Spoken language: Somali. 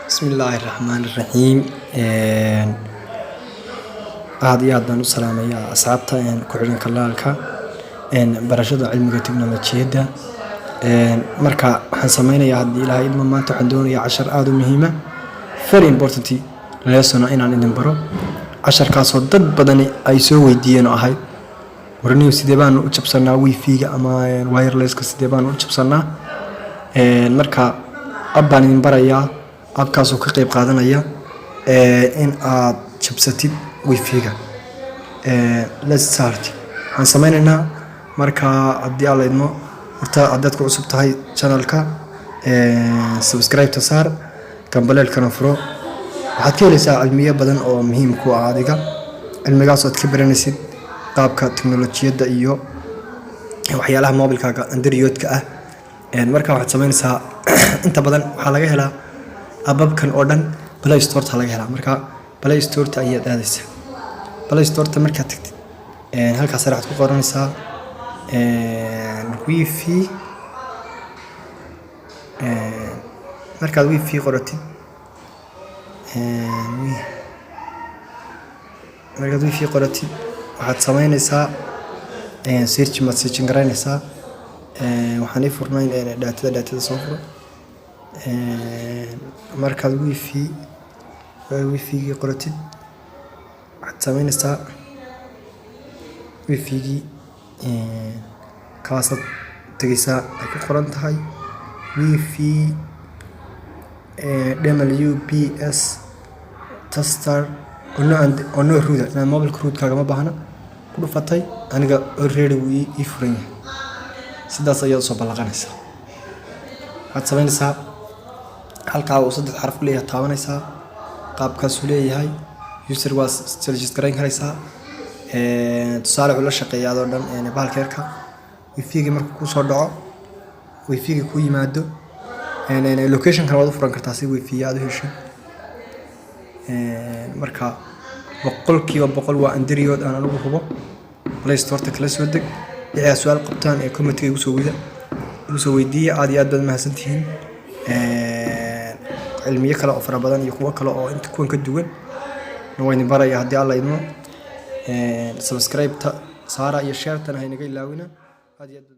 بسم الله الرحمن الرحيم aad iyo aad baan u salaamayaa asxaabta ku xidhan kanaalka barashada cilmiga tiknoolajiyadda marka waxaan sameynayaa haddii ilaahay idmo maanta waxaan doonayaa cashar aad u muhiim ah very important lesson inaan idin baro casharkaasoo dad badan ay soo weydiiyeen oo ahay warniyo sidee baan u jabsanaa wifi-ga ama wireless-ka sidee baan u jabsanaa marka ab baan idin barayaa abkaasoo ka qayb qaadanaya in aad jabsatid wifi-ga let's start waxaan sameynaynaa marka haddii aad idmo horta haddaad ku cusub tahay channelka subscribe ta saar gambaleelkana furo waxaad ka helaysaa cilmiyo badan oo muhiim ku ah adiga cilmigaas aad ka baranaysid qaabka tiknoolajiyadda iyo waxyaalaha mobilkaaga android-ka ah marka waxaad sameynaysaa inta badan waxaa laga helaa ababkan oo dhan Play Store ta laga helaa marka Play Store ta ayaad aadaysaa Play Store ta markaad tagtid halkaas waxaad ku qoranaysaa wifi markaad wifi qoratid waxaad sameynaysaa search message garanaysaa waxaan i furnayn daatada soo furo markaad wifi-gi qoratid waxaad sameynaysaa wifi-gi kaasaad tegaysaa ay ku qoran tahay wifi WPS Testar ono ruuda inaan mobilka ruudkaaga ma baahna ku dhufatay aniga already wuu ii furan yahay sidaas ayaad soo balaqanaysaa waxaad sameynaysaa halkaa uu 3 xaraf leeyahay taabanaysaa qaabkaas uu leeyahay user was register gareyn karaysaa tusaale uu la shaqeeyaa oo dhan bahalkeerka wifi-ga markuu ku soo dhaco wifi-ga ku yimaado location kan waad u furan kartaa si wifi aad u hesho marka 100% waa android aan lagu hubo Play Store ta kala soo deg wixii su'aal qabtaan ee comment-ka igu soo weydiiya aad iyo aad baad mahadsantihiin cilmiyo kale oo fara badan iyo kuwa kale oo inta kuwan ka duwan waan idin barayaa haddii alla idmo subscribe ta saara iyo share tan haynaga ilaawina aad iyo aad